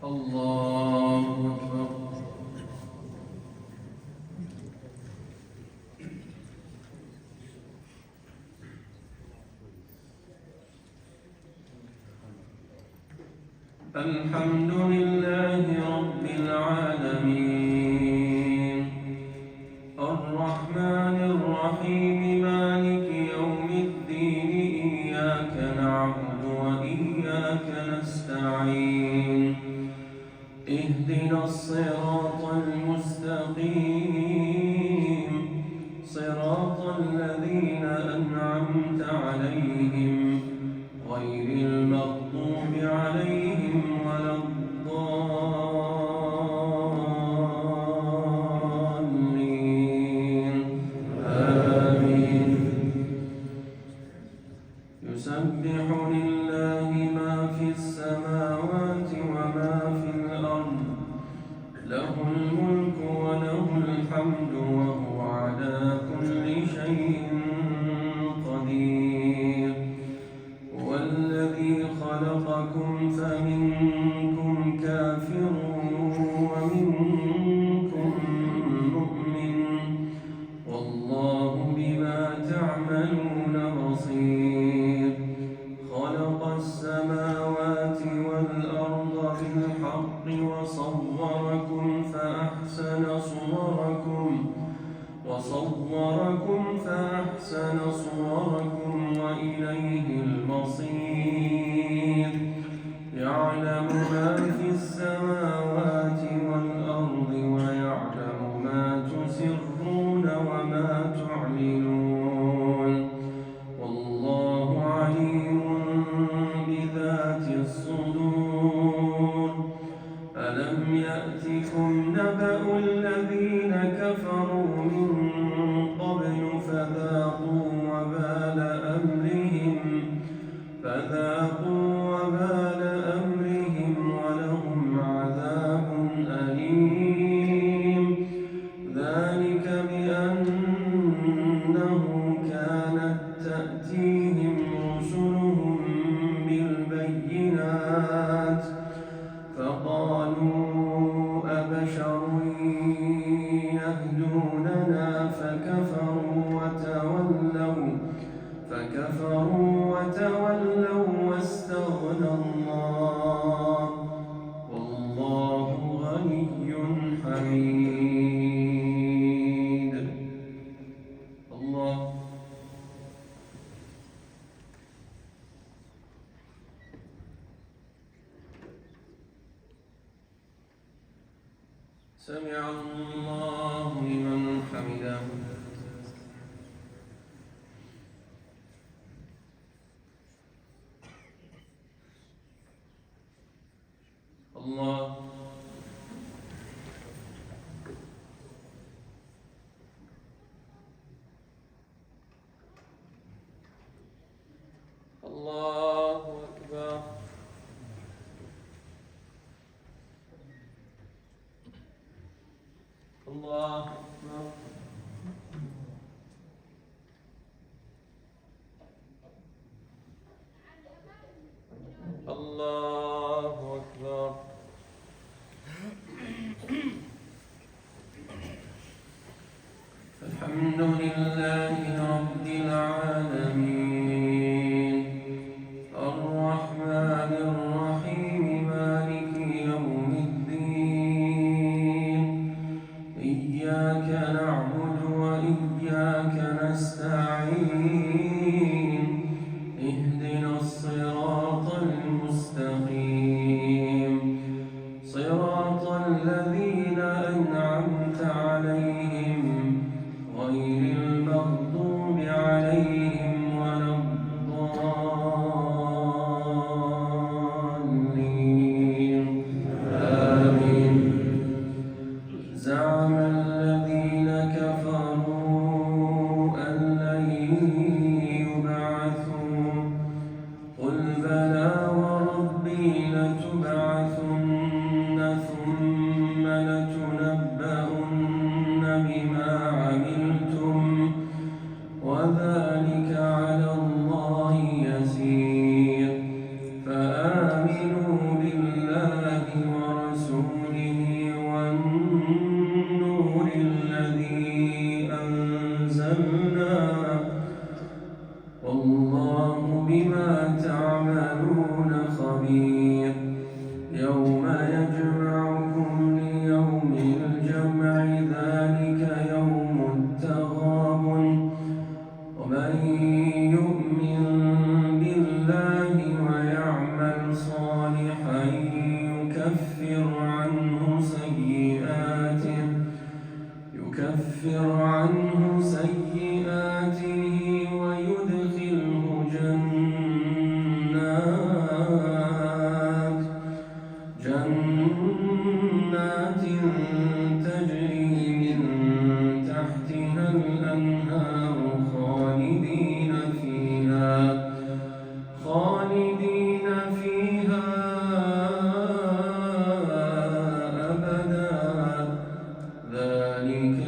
الله أكبر. الحمد لله رب العالمين الرحمن الرحيم مالك يوم الدين إياك نعبد وإياك نستعين اهدنا الصراط المستقيم صراط الذين أنعمت عليهم غير المغضوب عليهم ولا الضالين آمين. يسبح لله ما في السماوات وما في الأرض له الملك وله الحمد وهو على كل شيء قدير. هو الذي خلقكم فمنكم كافر ومنكم مؤمن والله بما تعملون بصير. خلق السماوات والأرض بالحق وصوركم فأحسن صوركم وإليه المصير. يعلم ما في السماوات والأرض ويعلم ما تسرون وما تعلنون والله عليم بذات الصدور. ألم يأتكم نبأ الذين كفروا من قبل فذاقوا وبال أمرهم ولهم عذاب أليم. ذلك بأنه كانت تأتيهم رسلهم بالبينات فقالوا أبشر يهدوننا فكفروا وتولوا واستغنى الله والله غني حميد. الله سمع الله لمن حمده. الله الله أكبر. الله أكبر. الله أكبر. الحمد لله رب العالمين الرحمن الرحيم مالك يوم الدين إياك نعبد وإياك نستعين اهدنا الصراط المستقيم صراط الذين أنعمت عليهم غير المغضوب عليهم ولا الضالين آمين. زعم الذين كفروا أن لن يبعثوا قل بلى وربي لتبعثن ثم لتنبؤن بما عملتم وذلك على الله يسير. فآمنوا بالله ورسوله يوم يجمعكم ليوم الجمع ذلك يوم التغابن ومن يؤمن بالله ويعمل صالحا يكفر عنه سيئاته ويدخله جنات تجري من تحتها الأنهار خالدين فيها أبدا ذلك